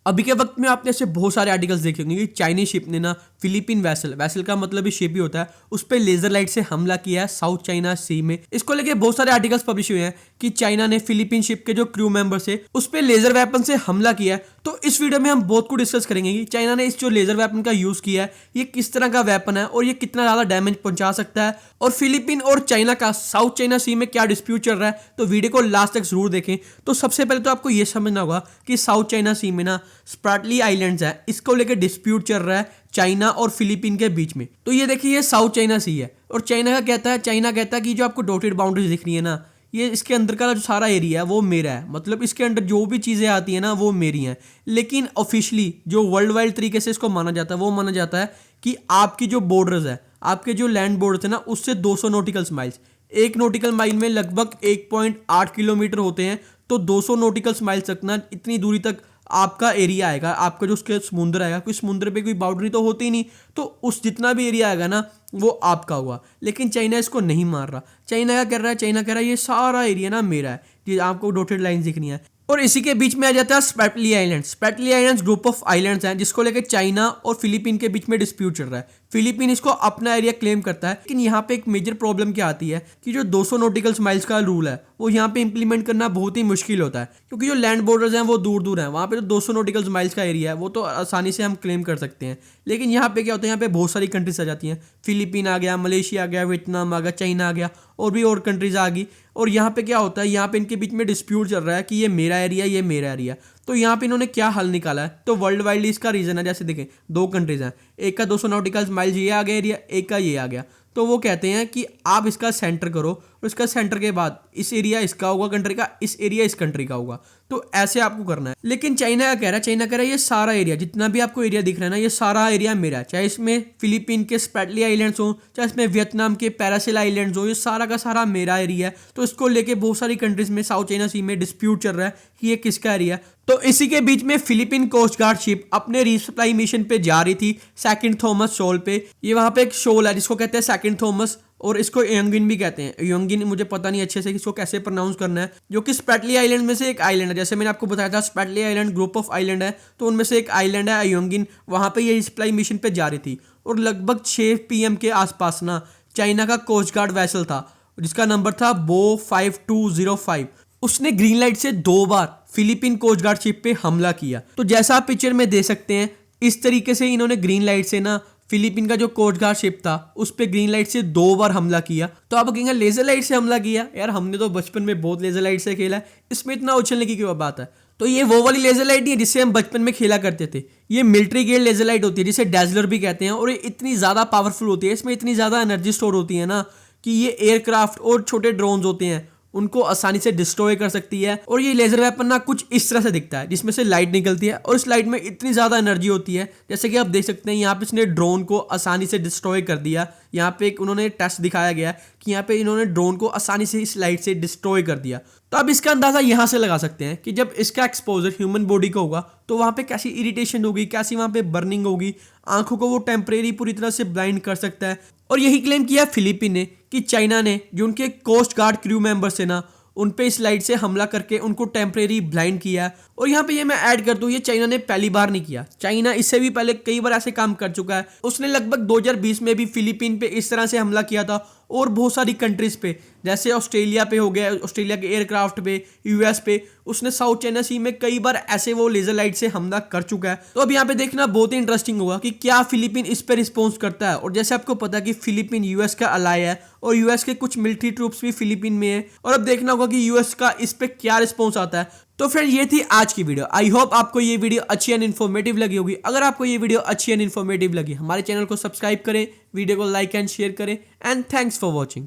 अभी के वक्त में आपने ऐसे बहुत सारे आर्टिकल्स देखे होंगे कि चाइनीज शिप ने ना फिलीपीन वैसल का मतलब ही शिप ही होता है, उस पर लेजर लाइट से हमला किया है साउथ चाइना सी में। इसको लेके बहुत सारे आर्टिकल्स पब्लिश हुए हैं कि चाइना ने फिलीपीन शिप के जो क्रू मेंबर्स है उस पर लेजर वेपन से हमला किया है। तो इस वीडियो में हम बहुत कुछ डिस्कस करेंगे कि चाइना ने इस जो लेजर वेपन का यूज किया है ये किस तरह का वेपन है और ये कितना ज्यादा डैमेज पहुंचा सकता है, और फिलीपीन और चाइना का साउथ चाइना सी में क्या डिस्प्यूट चल रहा है। तो वीडियो को लास्ट तक जरूर देखें। तो सबसे पहले तो आपको ये समझना होगा कि साउथ चाइना सी में ना स्प्रैटली आइलैंड्स है, इसको लेकर डिस्प्यूट चल रहा है चाइना और फिलीपीन के बीच में। तो ये देखिए ये साउथ चाइना सी है और चाइना कहता है कि जो आपको डॉटेड बाउंड्रीज दिख रही है ना, ये इसके अंदर का जो सारा एरिया है वो मेरा है, मतलब इसके अंदर जो भी चीज़ें आती है ना वो मेरी हैं। लेकिन ऑफिशियली जो वर्ल्ड वाइड तरीके से इसको माना जाता है वो माना जाता है कि आपकी जो बॉर्डर्स है, आपके जो लैंड बॉर्डर्स है ना, उससे 200 नॉटिकल माइल्स, एक नॉटिकल माइल में लगभग 1.8 किलोमीटर होते हैं। तो 200 नॉटिकल माइल्स तक ना, इतनी दूरी तक आपका एरिया आएगा, आपका जो उसके समुद्र आएगा, कोई समुद्र पे कोई बाउंड्री तो होती ही नहीं, तो उस जितना भी एरिया आएगा ना वो आपका हुआ। लेकिन चाइना इसको नहीं मार रहा। चाइना क्या कर रहा है, चाइना कह रहा है ये सारा एरिया ना मेरा है, ये आपको डॉटेड लाइन दिख रही है। और इसी के बीच में आ जाता है Spratly islands. Spratly islands group of islands हैं जिसको लेकर चाइना और फिलीपीन के बीच में डिस्प्यूट चल रहा है। फिलीपीन इसको अपना एरिया क्लेम करता है, लेकिन यहाँ पे एक मेजर प्रॉब्लम क्या आती है कि जो 200 नॉटिकल माइल्स का रूल है वो यहाँ पे इंप्लीमेंट करना बहुत ही मुश्किल होता है, क्योंकि जो लैंड बॉर्डर्स हैं वो दूर दूर हैं। वहाँ पे तो 200 नॉटिकल माइल्स का एरिया है वो तो आसानी से हम क्लेम कर सकते हैं। लेकिन यहाँ पे क्या होता है, यहाँ पे बहुत सारी कंट्रीज आ जाती हैं। फिलीपीन आ गया, मलेशिया आ गया, वियतनाम आ गया, चाइना आ गया और भी और कंट्रीज आ गई। और यहाँ पे क्या होता है, यहाँ पे इनके बीच में डिस्प्यूट चल रहा है कि ये मेरा एरिया, ये मेरा एरिया। तो यहाँ पे इन्होंने क्या हल निकाला है, तो वर्ल्ड वाइड इसका रीजन है। जैसे देखें दो कंट्रीज हैं, एक का 200 नॉटिकल माइल्स ये आ गया एरिया, एक का ये आ गया। तो वो कहते हैं कि आप इसका सेंटर करो और इसका सेंटर के बाद इस एरिया इसका होगा कंट्री का, इस एरिया इस कंट्री का होगा। तो ऐसे आपको करना है। लेकिन चाइना क्या कह रहा है, चाइना कह रहा है ये सारा एरिया, जितना भी आपको एरिया दिख रहा है ना, ये सारा एरिया मेरा है। चाहे इसमें फिलीपीन के स्प्रैटली आइलैंड्स हो, चाहे इसमें वियतनाम के पैरासिल आइलैंड्स हो, ये सारा का सारा मेरा एरिया है। तो इसको लेके बहुत सारी कंट्रीज में साउथ चाइना सी में डिस्प्यूट चल रहा है कि ये किसका एरिया है। तो इसी के बीच में फिलीपीन कोस्ट गार्ड शिप अपने रीसप्लाई मिशन पे जा रही थी सेकंड थॉमस शोल पे। ये वहां पे एक शोल है जिसको कहते हैं सेकंड थॉमस, और इसको योंगिन भी कहते हैं। योंगिन मुझे पता नहीं अच्छे से इसको कैसे प्रोनाउंस करना है, जो कि स्प्रैटली आइलैंड में से एक आइलैंड है। जैसे मैंने आपको बताया था Spratly island group of island है, तो उनमें से एक आइलैंड है योंगिन। वहां पे ये रिसप्लाई मिशन पे जा रही थी और लगभग 6 PM के आसपास ना चाइना का कोस्ट गार्ड वैसल था जिसका नंबर था बो 5205। उसने ग्रीन लाइट से 2 बार फिलीपीन कोस्ट गार्ड शिप पे हमला किया। तो जैसा आप पिक्चर में देख सकते हैं, इस तरीके से इन्होंने ग्रीन लाइट से ना फिलीपीन का जो कोस्ट गार्ड शिप था उस पे ग्रीन लाइट से 2 बार हमला किया। तो आप कहेंगे लेजर लाइट से हमला किया, यार हमने तो बचपन में बहुत लेजर लाइट से खेला है, इसमें इतना उछलने की क्या बात है। तो ये वो वाली लेजर लाइट नहीं है जिससे हम बचपन में खेला करते थे, ये मिलिट्री ग्रेड लेजर लाइट होती है जिसे डैजलर भी कहते हैं। और ये इतनी ज़्यादा पावरफुल होती है, इसमें इतनी ज़्यादा एनर्जी स्टोर होती है ना कि ये एयरक्राफ्ट और छोटे ड्रोन्स होते हैं उनको आसानी से डिस्ट्रॉय कर सकती है। और ये लेजर वेपन ना कुछ इस तरह से दिखता है जिसमें से लाइट निकलती है और इस लाइट में इतनी ज़्यादा एनर्जी होती है, जैसे कि आप देख सकते हैं यहाँ पे इसने ड्रोन को आसानी से डिस्ट्रॉय कर दिया। यहाँ पे एक उन्होंने टेस्ट दिखाया गया कि यहाँ पे इन्होंने ड्रोन को आसानी से इस लाइट से डिस्ट्रॉय कर दिया। तो आप इसका अंदाज़ा यहाँ से लगा सकते हैं कि जब इसका एक्सपोजर ह्यूमन बॉडी को होगा तो वहाँ पे कैसी इरिटेशन होगी, कैसी वहाँ पे बर्निंग होगी, आंखों को वो टेम्परेरी पूरी तरह से ब्लाइंड कर सकता है। और यही क्लेम किया फिलीपीन ने कि चाइना ने जो उनके कोस्ट गार्ड क्रू मेंबर्स थे ना उन पे इस लाइट से हमला करके उनको टेम्परेरी ब्लाइंड किया। और यहाँ पे ये मैं ऐड कर दूं, ये चाइना ने पहली बार नहीं किया, चाइना इससे भी पहले कई बार ऐसे काम कर चुका है। उसने लगभग 2020 में भी फिलीपीन पे इस तरह से हमला किया था और बहुत सारी कंट्रीज पे, जैसे ऑस्ट्रेलिया पे हो गया, ऑस्ट्रेलिया के एयरक्राफ्ट पे, यूएस पे, उसने साउथ चाइना सी में कई बार ऐसे वो लेजर लाइट से हमला कर चुका है। तो अब यहाँ पे देखना बहुत ही इंटरेस्टिंग होगा कि क्या फिलीपीन इस पे रिस्पॉन्स करता है। और जैसे आपको पता है कि फिलीपीन यूएस का अलाय है और यूएस के कुछ मिलिट्री ट्रूप्स भी फिलीपीन में है, और अब देखना होगा कि यूएस का इस पे क्या रिस्पॉन्स आता है। तो फ्रेंड ये थी आज की वीडियो। आई होप आपको ये वीडियो अच्छी एंड इन्फॉर्मेटिव लगी होगी। अगर आपको ये वीडियो अच्छी एंड इन्फॉर्मेटिव लगी, हमारे चैनल को सब्सक्राइब करें, वीडियो को लाइक एंड शेयर करें, एंड थैंक्स फॉर वॉचिंग।